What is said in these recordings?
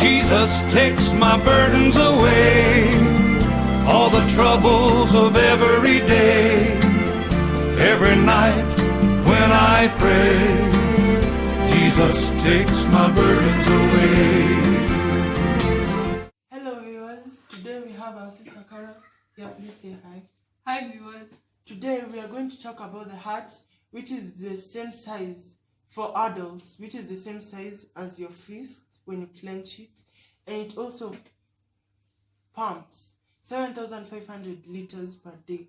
Jesus takes my burdens away, all the troubles of every day. Every night when I pray, Jesus takes my burdens away. Hello viewers, today we have our sister Carol. Yeah, please say hi. Hi viewers. Today we are going to talk about the heart, which is the same size for adults, which is the same size as your fist when you clench it, and it also pumps 7,500 liters per day.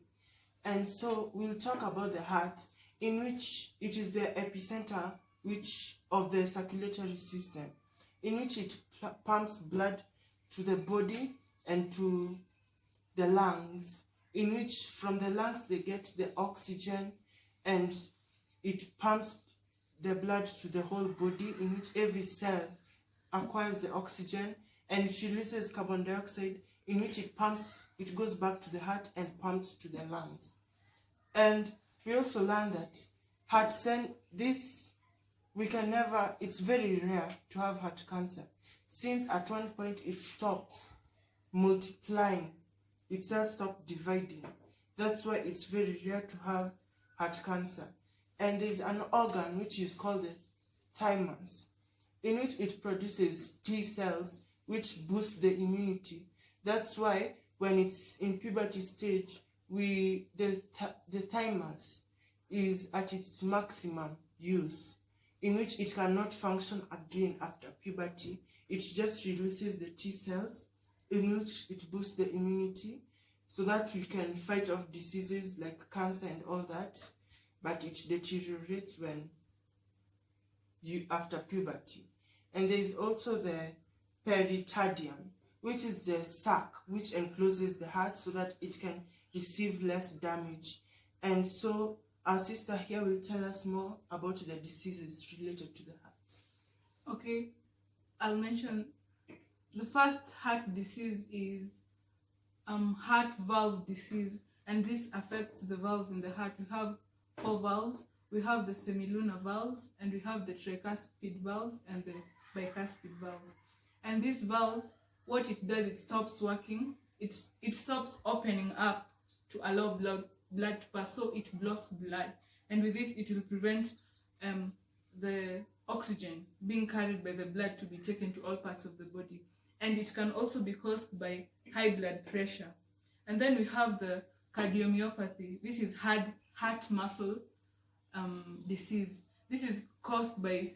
And so we'll talk about the heart, in which it is the epicenter of the circulatory system, in which it pumps blood to the body and to the lungs, in which from the lungs they get the oxygen, and it pumps the blood to the whole body, in which every cell acquires the oxygen, and it releases carbon dioxide, in which it goes back to the heart and pumps to the lungs. And we also learned that it's very rare to have heart cancer, since at one point it stops multiplying, its cells stop dividing. That's why it's very rare to have heart cancer. And there's an organ which is called the thymus, in which it produces T cells which boost the immunity. That's why when it's in puberty stage, the thymus is at its maximum use, in which it cannot function again after puberty. It just releases the T cells, in which it boosts the immunity so that we can fight off diseases like cancer and all that, but it deteriorates after puberty. And there is also the pericardium, which is the sac which encloses the heart so that it can receive less damage. And so our sister here will tell us more about the diseases related to the heart. Okay, I'll mention the first heart disease is heart valve disease, and this affects the valves in the heart. We have 4 valves. We have the semilunar valves, and we have the tricuspid valves and the bicuspid valves. And these valves, what it does, it stops working. It stops opening up to allow blood to pass, so it blocks blood. And with this, it will prevent the oxygen being carried by the blood to be taken to all parts of the body. And it can also be caused by high blood pressure. And then we have the cardiomyopathy. This is heart muscle disease. This is caused by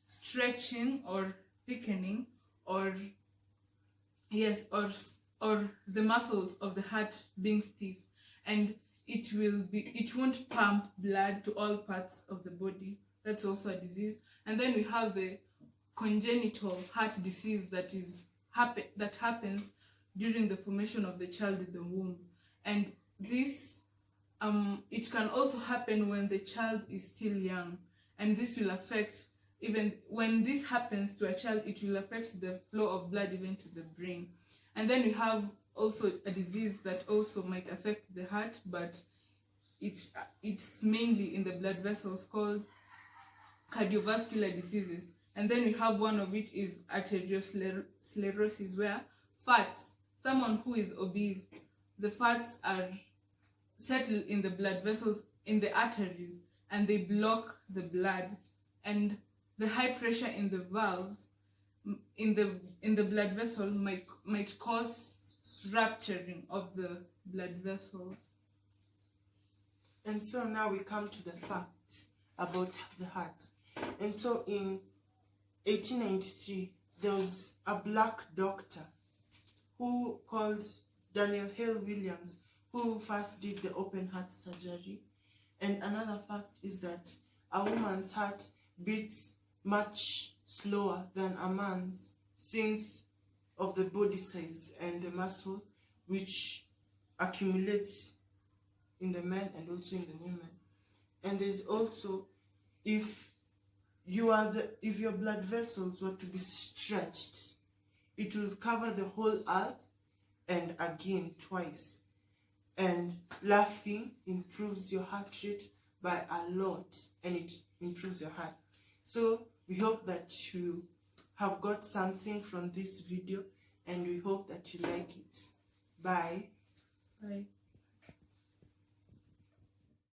stretching or thickening or the muscles of the heart being stiff, and it won't pump blood to all parts of the body. That's also a disease. And then we have the congenital heart disease that happens during the formation of the child in the womb. And this it can also happen when the child is still young, and this will affect, even when this happens to a child, it will affect the flow of blood even to the brain. And then we have also a disease that also might affect the heart, but it's mainly in the blood vessels, called cardiovascular diseases. And then we have one of it is arteriosclerosis, where someone who is obese, the fats are settle in the blood vessels, in the arteries, and they block the blood. And the high pressure in the valves, in the blood vessel, might cause rupturing of the blood vessels. And so now we come to the facts about the heart. And so in 1893, there was a black doctor who called Daniel Hale Williams, who first did the open heart surgery. And another fact is that a woman's heart beats much slower than a man's, since of the body size and the muscle which accumulates in the men and also in the women. And there's also, if your blood vessels were to be stretched, it will cover the whole earth and again twice. And laughing improves your heart rate by a lot, and it improves your heart. So we hope that you have got something from this video, and we hope that you like it. Bye. Bye.